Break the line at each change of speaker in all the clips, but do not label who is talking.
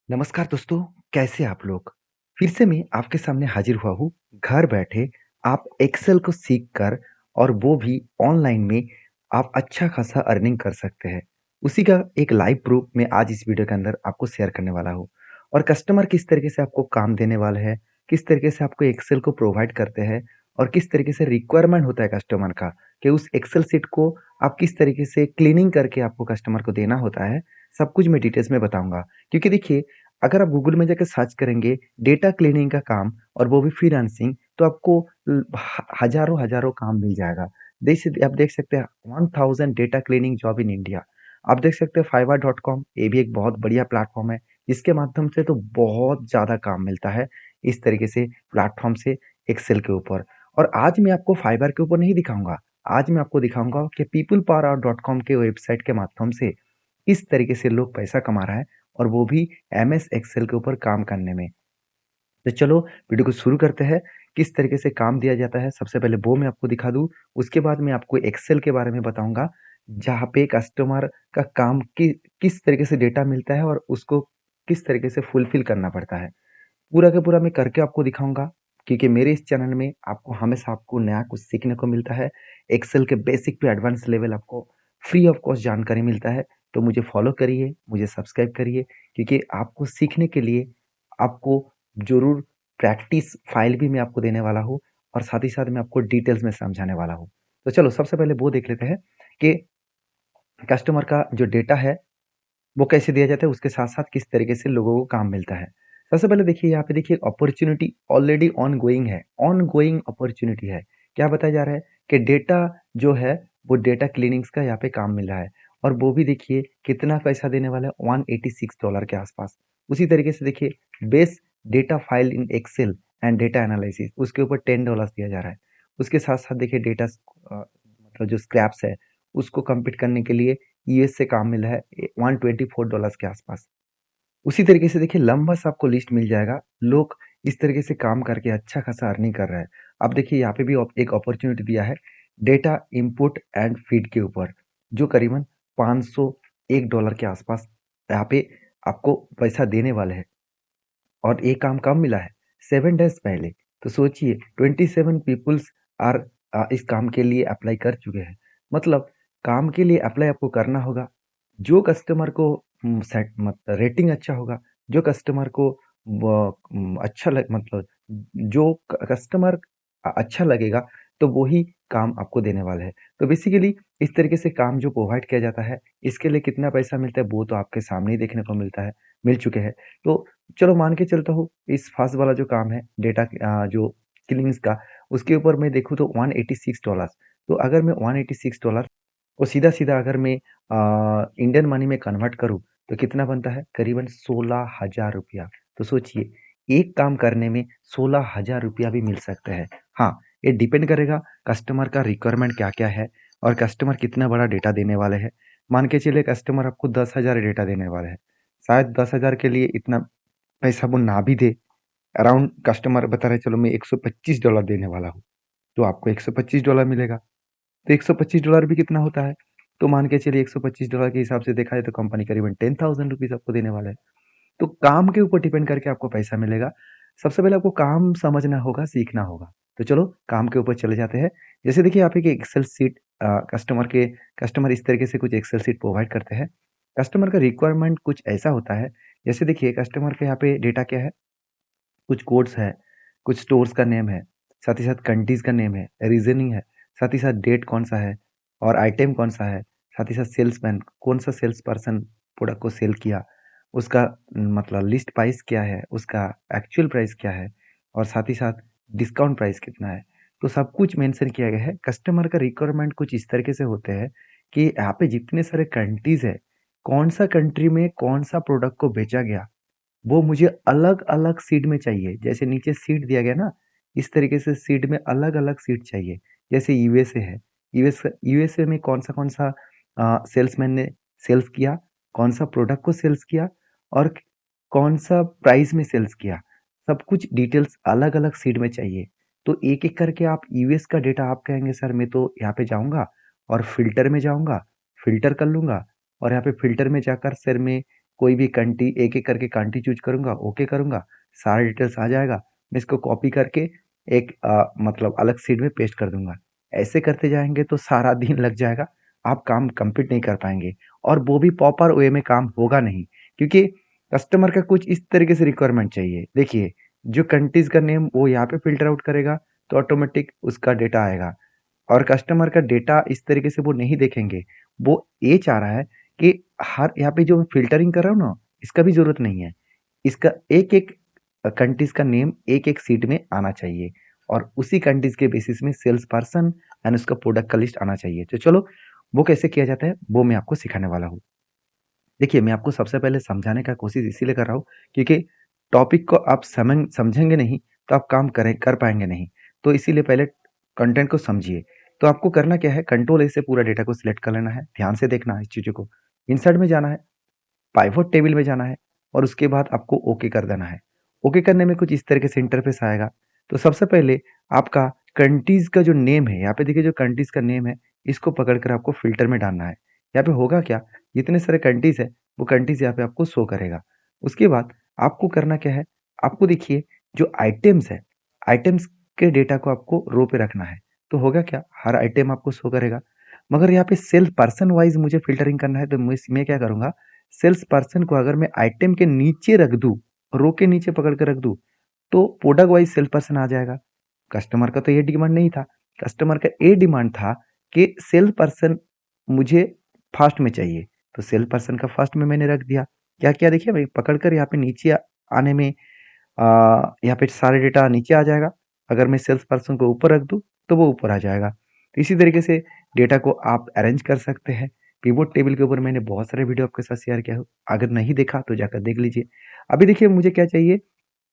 नमस्कार दोस्तों, कैसे आप लोग? फिर से मैं आपके सामने हाजिर हुआ हूँ। घर बैठे आप एक्सेल को सीख कर और वो भी ऑनलाइन में आप अच्छा खासा अर्निंग कर सकते हैं। उसी का एक लाइव प्रूफ मैं आज इस वीडियो के अंदर आपको शेयर करने वाला हूँ। और कस्टमर किस तरीके से आपको काम देने वाले हैं, किस तरीके से आपको एक्सेल को प्रोवाइड करते हैं और किस तरीके से रिक्वायरमेंट होता है कस्टमर का कि उस एक्सेल शीट को आप किस तरीके से क्लीनिंग करके आपको कस्टमर को देना होता है, सब कुछ मैं डिटेल्स में बताऊँगा। क्योंकि देखिए, अगर आप गूगल में जाके सर्च करेंगे डेटा क्लीनिंग का काम और वो भी फ्रीलांसिंग, तो आपको हज़ारों काम मिल जाएगा। आप देख सकते हैं 1000 data cleaning job in India. आप देख सकते हैं fiverr.com, ये भी एक बहुत बढ़िया प्लेटफ़ॉर्म है, जिसके माध्यम से तो बहुत ज़्यादा काम मिलता है, इस तरीके से प्लेटफ़ॉर्म से एक्सेल के ऊपर। और आज मैं आपको फाइवर के ऊपर नहीं दिखाऊँगा, आज मैं आपको दिखाऊँगा कि peoplepower.com के वेबसाइट के माध्यम से किस तरीके से लोग पैसा कमा रहा है और वो भी एमएस एक्सेल के ऊपर काम करने में। तो चलो वीडियो को शुरू करते हैं। किस तरीके से काम दिया जाता है, सबसे पहले वो मैं आपको दिखा दूँ, उसके बाद मैं आपको एक्सेल के बारे में बताऊँगा, जहाँ पे कस्टमर का काम किस तरीके से डेटा मिलता है और उसको किस तरीके से फुलफ़िल करना पड़ता है। पूरा का पूरा मैं करके आपको दिखाऊँगा, क्योंकि मेरे इस चैनल में आपको हमेशा आपको नया कुछ सीखने को मिलता है। एक्सेल के बेसिक टू एडवांस लेवल आपको फ्री ऑफ कॉस्ट जानकारी मिलता है। तो मुझे फ़ॉलो करिए, मुझे सब्सक्राइब करिए, क्योंकि आपको सीखने के लिए आपको ज़रूर प्रैक्टिस फ़ाइल भी मैं आपको देने वाला हूँ और साथ ही साथ मैं आपको डिटेल्स में समझाने वाला हूँ। तो चलो सबसे पहले वो देख लेते हैं कि कस्टमर का जो डेटा है वो कैसे दिया जाता है, उसके साथ-साथ किस तरीके से लोगों को काम मिलता है। सबसे पहले देखिए, यहाँ पे देखिए अपॉर्च्युनिटी ऑलरेडी ऑनगोइंग है, ऑनगोइंग अपॉर्च्युनिटी है। क्या बताया जा रहा है कि डेटा जो है वो डेटा क्लीनिंग्स का यहाँ पे काम मिल रहा है और वो भी देखिए कितना पैसा देने वाला है, $186 के आसपास। उसी तरीके से देखिए best data file in Excel and data analysis, उसके ऊपर $10 दिया जा रहा है। उसके साथ-साथ देखिए मतलब जो स्क्रैप्स है उसको कंप्लीट करने के लिए यूएस से काम मिला है $124 के आसपास। उसी तरीके से देखिए लंबा सा आपको लिस्ट मिल जाएगा। लोग इस तरीके से काम करके अच्छा खासा अर्निंग कर रहे हैं। अब देखिए यहाँ पे भी एक अपॉर्च्युनिटी दिया है डेटा इनपुट एंड फीड के ऊपर, जो करीबन $501 के आसपास यहाँ पे आपको पैसा देने वाले हैं। और ये काम कब मिला है? 7 डेज़ पहले। तो सोचिए 27 पीपल्स आर इस काम के लिए अप्लाई कर चुके हैं। मतलब काम के लिए अप्लाई आपको करना होगा। जो कस्टमर को सेट मत रेटिंग अच्छा होगा, जो कस्टमर को अच्छा लग मतलब जो क कस्टमर अच्छा लगेगा, तो वो ही काम आपको देने वाला है। तो बेसिकली इस तरीके से काम जो प्रोवाइड किया जाता है, इसके लिए कितना पैसा मिलता है, वो तो आपके सामने ही देखने को मिलता है, मिल चुके हैं। तो चलो मान के चलता हूँ इस फर्स्ट वाला जो काम है डेटा जो क्लीनिंग्स का, उसके ऊपर मैं देखूँ तो $186। तो अगर मैं $186 को सीधा-सीधा अगर मैं इंडियन मनी में कन्वर्ट करूँ तो कितना बनता है? करीबन ₹16,000। तो सोचिए एक काम करने में ₹16,000 भी मिल सकते हैं। हाँ, ये डिपेंड करेगा कस्टमर का रिक्वायरमेंट क्या-क्या है और कस्टमर कितना बड़ा डेटा देने वाले हैं। मान के चलिए कस्टमर आपको 10,000 डेटा देने वाले हैं। शायद 10,000 के लिए इतना पैसा वो ना भी दे, अराउंड कस्टमर बता रहे चलो मैं $125 देने वाला हूँ, तो आपको $125 मिलेगा। तो $125 भी कितना होता है? तो मान के चलिए $125 के हिसाब से देखा जाए तो कंपनी करीबन ₹10,000 आपको देने वाला है। तो काम के ऊपर डिपेंड करके आपको पैसा मिलेगा। सबसे पहले आपको काम समझना होगा, सीखना होगा। तो चलो काम के ऊपर चले जाते हैं। जैसे देखिए यहाँ पे कि एक्सेल शीट कस्टमर इस तरीके से कुछ एक्सेल शीट प्रोवाइड करते हैं। कस्टमर का रिक्वायरमेंट कुछ ऐसा होता है, जैसे देखिए कस्टमर के यहाँ पे डेटा क्या है, कुछ कोड्स है, कुछ स्टोर्स का नेम है, साथ ही साथ कंट्रीज़ का नेम है, रीज़निंग है, साथ ही साथ डेट कौन-सा है और आइटम कौन-सा है, साथ ही साथ सेल्समैन कौन-सा सेल्स पर्सन प्रोडक्ट को सेल किया, उसका मतलब लिस्ट प्राइस क्या है, उसका एक्चुअल प्राइस क्या है और साथ ही साथ डिस्काउंट प्राइस कितना है। तो सब कुछ मेंशन किया गया है। कस्टमर का रिक्वायरमेंट कुछ इस तरीके से होते हैं कि यहाँ पे जितने सारे कंट्रीज़ है, कौन-सा कंट्री में कौन-सा प्रोडक्ट को बेचा गया, वो मुझे अलग-अलग सीड में चाहिए। जैसे नीचे सीड दिया गया ना, इस तरीके से सीड में अलग-अलग सीड चाहिए। जैसे यूएसए है, यूएसए में कौन-सा सेल्समैन ने सेल्स किया, कौन-सा प्रोडक्ट को सेल्स किया और कौन-सा प्राइस में सेल्स किया। सब कुछ डिटेल्स अलग-अलग सीड में चाहिए। तो एक-एक करके आप यूएस का डेटा आप कहेंगे सर मैं तो यहाँ पे जाऊँगा और फ़िल्टर में जाऊँगा, फ़िल्टर कर लूँगा और यहाँ पे फ़िल्टर में जाकर सर मैं कोई भी कंट्री एक-एक करके कंट्री चूज़ करूँगा, ओके करूँगा, सारा डिटेल्स आ जाएगा। मैं इसको कॉपी करके एक मतलब अलग शीट में पेस्ट कर दूँगा। ऐसे करते जाएँगे तो सारा दिन लग जाएगा, आप काम कंप्लीट नहीं कर पाएँगे और वो भी प्रॉपर वे में काम होगा नहीं, क्योंकि कस्टमर का कुछ इस तरीके से रिक्वायरमेंट चाहिए। देखिए, जो कंट्रीज़ का नेम वो यहाँ पे फ़िल्टर आउट करेगा, तो ऑटोमेटिक उसका डेटा आएगा और कस्टमर का डेटा इस तरीके से वो नहीं देखेंगे। वो ये चाह रहा है कि हर यहाँ पे जो फ़िल्टरिंग कर रहा हूँ ना, इसका भी ज़रूरत नहीं है। इसका एक-एक कंट्रीज़ का नेम एक-एक शीट में आना चाहिए और उसी कंट्रीज़ के बेसिस में सेल्स पर्सन एंड उसका प्रोडक्ट का लिस्ट आना चाहिए। तो चलो, वो कैसे किया जाता है, वो मैं आपको सिखाने वाला हूँ। देखिए, मैं आपको सबसे पहले समझाने का कोशिश इसीलिए कर रहा हूँ क्योंकि टॉपिक को आप समझेंगे नहीं, तो आप काम कर पाएँगे नहीं। तो इसीलिए पहले कंटेंट को समझिए। तो आपको करना क्या है, कंट्रोल ए से पूरा डेटा को सिलेक्ट कर लेना है, ध्यान से देखना है इस चीज़ों को। इंसर्ट में जाना है, पाइवट टेबल में जाना है और उसके बाद आपको ओके कर देना है। ओके करने में कुछ इस तरीके से इंटरफेस आएगा। तो सबसे पहले आपका कंट्रीज़ का जो नेम है, यहाँ पे देखिए जो कंट्रीज़ का नेम है, इसको पकड़कर आपको फ़िल्टर में डालना है। यहाँ पे होगा क्या, जितने सारे कंट्रीज़ है, वो कंट्रीज़ यहाँ पे आपको शो करेगा। उसके बाद आपको करना क्या है, आपको देखिए जो आइटम्स है, आइटम्स के डेटा को आपको रो पे रखना है। तो होगा क्या, हर आइटम आपको शो करेगा। मगर यहाँ पे सेल पर्सन वाइज़ मुझे फ़िल्टरिंग करना है, तो मैं क्या करूँगा, सेल्स पर्सन को अगर मैं आइटम के नीचे रख दूँ, रो के नीचे पकड़ के रख दूँ, तो प्रोडक्ट वाइज़ सेल पर्सन आ जाएगा। कस्टमर का तो ये डिमांड नहीं था। कस्टमर का ये डिमांड था कि सेल पर्सन मुझे फर्स्ट में चाहिए, तो सेल पर्सन का फर्स्ट में मैंने रख दिया। क्या किया देखिए, मैं पकड़कर यहाँ पे नीचे आने में यहाँ पे सारे डेटा नीचे आ जाएगा। अगर मैं सेल्स पर्सन को ऊपर रख दूँ, तो वो ऊपर आ जाएगा। तो इसी तरीके से डेटा को आप अरेंज कर सकते हैं। पिवोट टेबल के ऊपर मैंने बहुत सारे वीडियो आपके साथ शेयर किया हो। अगर नहीं देखा तो जाकर देख लीजिए। अभी देखिए मुझे क्या चाहिए,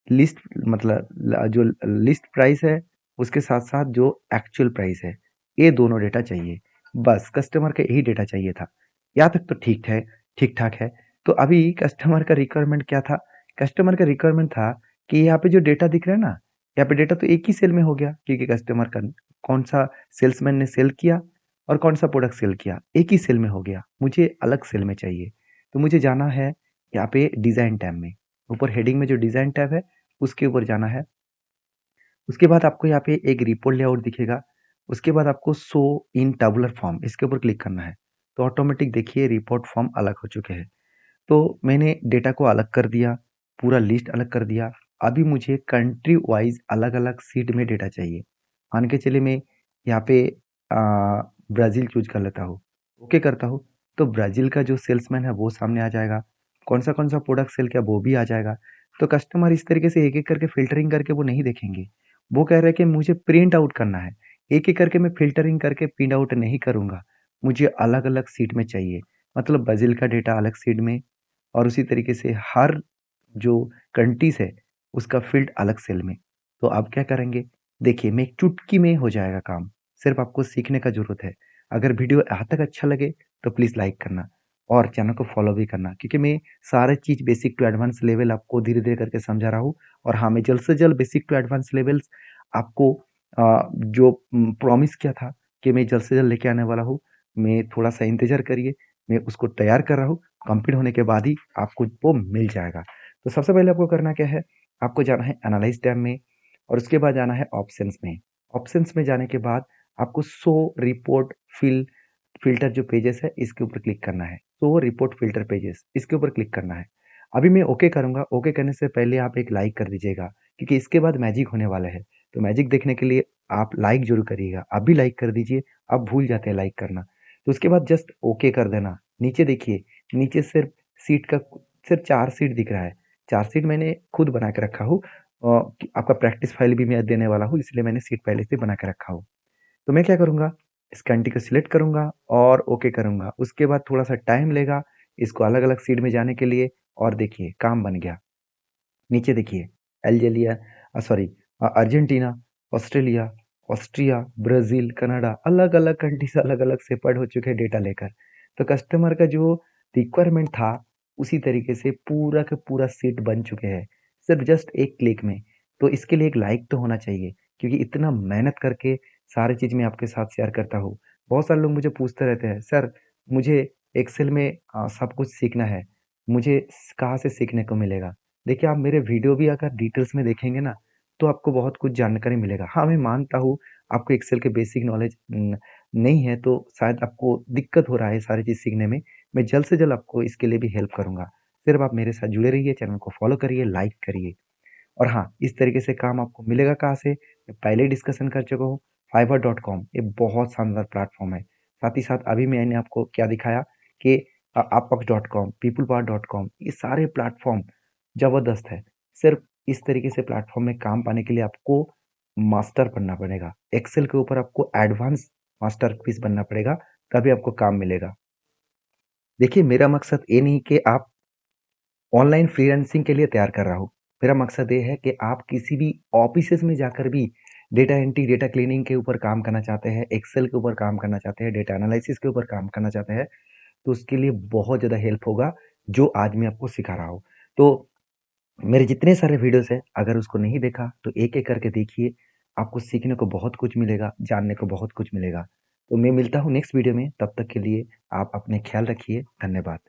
लिस्ट मतलब जो लिस्ट प्राइस है, उसके साथ-साथ जो एक्चुअल प्राइस है, ये दोनों डेटा चाहिए। बस कस्टमर का यही डेटा चाहिए था। यहाँ तक तो ठीक-ठाक है। तो अभी कस्टमर का रिक्वायरमेंट क्या था? कस्टमर का रिक्वायरमेंट था कि यहाँ पे जो डेटा दिख रहा है ना, यहाँ पे डेटा तो एक ही सेल में हो गया क्योंकि कस्टमर का कौन-सा सेल्समैन ने सेल किया और कौन-सा प्रोडक्ट सेल किया, एक ही सेल में हो गया। मुझे अलग सेल में चाहिए। तो मुझे जाना है यहाँ पे डिज़ाइन टैब में। ऊपर हेडिंग में जो डिज़ाइन टैब है, उसके ऊपर जाना है। उसके बाद आपको यहाँ पे एक रिपोर्ट लेआउट दिखेगा। उसके बाद आपको शो इन टैबुलर फॉर्म इसके ऊपर क्लिक करना है। तो ऑटोमेटिक देखिए रिपोर्ट फॉर्म अलग हो चुके हैं। तो मैंने डेटा को अलग कर दिया, पूरा लिस्ट अलग कर दिया। अभी मुझे कंट्री वाइज़ अलग-अलग शीट में डेटा चाहिए। मान के चलिए मैं यहाँ पे अ, ब्राज़ील चूज़ कर लेता हूँ। ओके करता हूँ, तो ब्राज़ील का जो सेल्समैन है वो सामने आ जाएगा। कौन-सा प्रोडक्ट सेल किया वो भी आ जाएगा। तो कस्टमर इस तरीके से एक-एक करके फ़िल्टरिंग करके वो नहीं देखेंगे। वो कह रहे हैं कि मुझे प्रिंट आउट करना है। एक-एक करके मैं फ़िल्टरिंग करके प्रिंट आउट नहीं करूँगा। मुझे अलग-अलग शीट में चाहिए। मतलब ब्राज़ील का डेटा अलग शीट में और उसी तरीके से हर जो कंट्रीज़ है, उसका फ़ील्ड अलग सेल में। तो आप क्या करेंगे? देखिए, मैं एक चुटकी में हो जाएगा काम। सिर्फ़ आपको सीखने का ज़रूरत है। अगर वीडियो यहाँ तक अच्छा लगे, तो प्लीज़ लाइक करना और चैनल को फ़ॉलो भी करना क्योंकि मैं सारे चीज़ बेसिक टू एडवांस लेवल आपको धीरे-धीरे करके समझा रहा हूँ और हाँ, मैं जल्द से जल्द बेसिक टू एडवांस लेवल्स आपको जो प्रॉमिस किया था कि मैं जल्द से जल्द लेके आने वाला हूँ, मैं थोड़ा-सा इंतज़ार करिए। मैं उसको तैयार कर रहा हूँ। कंप्लीट होने के बाद ही आपको वो मिल जाएगा। तो सबसे पहले आपको करना क्या है, आपको जाना है एनालाइज़ टैब में और उसके बाद जाना है ऑप्शंस में। ऑप्शंस में जाने के बाद आपको शो रिपोर्ट फ़िल्टर जो पेजेज़ है इसके ऊपर क्लिक करना है। शो रिपोर्ट फ़िल्टर पेजेज़ इसके ऊपर क्लिक करना है। अभी मैं ओके करूँगा, ओके करने से पहले आप एक लाइक कर दीजिएगा क्योंकि इसके बाद मैजिक होने वाला है। तो मैजिक देखने के लिए आप लाइक ज़रूर करिएगा। अभी लाइक कर दीजिए, आप भूल जाते हैं लाइक करना। तो उसके बाद जस्ट ओके कर देना। नीचे देखिए, नीचे सिर्फ़ सीट का सिर्फ़ 4 सीट दिख रहा है। 4 सीट मैंने खुद बना के रखा हूँ कि आपका प्रैक्टिस फाइल भी मैं देने वाला हूँ इसलिए मैंने सीट पहले से बना के रखा हूँ। तो मैं क्या करूँगा, इस कंट्री को सिलेक्ट करूँगा और ओके करूँगा। उसके बाद थोड़ा-सा टाइम लेगा इसको अलग-अलग सीट में जाने के लिए और देखिए काम बन गया। नीचे देखिए Algeria sorry Argentina, Australia, Austria, Brazil, Canada अलग-अलग कंट्रीज़ अलग-अलग सेपरेट हो चुके हैं डेटा लेकर। तो कस्टमर का जो रिक्वायरमेंट था उसी तरीके से पूरा का पूरा सेट बन चुके हैं, सिर्फ़ जस्ट एक क्लिक में। तो इसके लिए एक लाइक तो होना चाहिए क्योंकि इतना मेहनत करके सारी चीज़ मैं आपके साथ शेयर करता हूँ। बहुत सारे लोग मुझे पूछते रहते हैं, "सर मुझे एक्सेल में सब कुछ सीखना है।" मुझे कहाँ से सीखने को मिलेगा? देखिए, आप मेरे वीडियो भी अगर डिटेल्स में देखेंगे ना, तो आपको बहुत कुछ जानकारी मिलेगा। हाँ, मैं मानता हूँ, आपको एक्सेल के बेसिक नॉलेज नहीं है, तो शायद आपको दिक्कत हो रहा है सारी चीज़ सीखने में। मैं जल्द से जल्द आपको इसके लिए भी हेल्प करूँगा। सिर्फ आप मेरे साथ जुड़े रहिए, चैनल को फ़ॉलो करिए, लाइक करिए। और हाँ, इस तरीके से काम आपको मिलेगा कहाँ से? मैं पहले ही डिस्कशन कर चुका हूँ, fiverr.com ये बहुत शानदार प्लेटफ़ॉर्म है। साथ ही साथ अभी मैंने आपको क्या दिखाया कि upwork.com, peoplepower.com ये सारे प्लेटफ़ॉर्म ज़बरदस्त है। सिर्फ़ इस तरीके से प्लेटफ़ॉर्म में काम पाने के लिए आपको मास्टर बनना पड़ेगा। एक्सेल के ऊपर आपको एडवांस मास्टरपीस बनना पड़ेगा, तभी आपको काम मिलेगा। देखिए, मेरा मकसद ये नहीं कि आप ऑनलाइन फ्रीलांसिंग के लिए तैयार कर रहा हूँ। मेरा मकसद ये है कि आप किसी भी ऑफिसेज़ में जाकर भी डेटा एंट्री, डेटा क्लीनिंग के ऊपर काम करना चाहते हैं, एक्सेल के ऊपर काम करना चाहते हैं, डेटा एनालिसिस के ऊपर काम करना चाहते हैं, तो उसके लिए बहुत ज़्यादा हेल्प होगा, जो आज मैं आपको सिखा रहा हूँ। तो मेरे जितने सारे वीडियोज़ हैं, अगर उसको नहीं देखा, तो एक-एक करके देखिए, आपको सीखने को बहुत कुछ मिलेगा, जानने को बहुत कुछ मिलेगा। तो मैं मिलता हूँ नेक्स्ट वीडियो में, तब तक के लिए आप अपने ख्याल रखिए। धन्यवाद।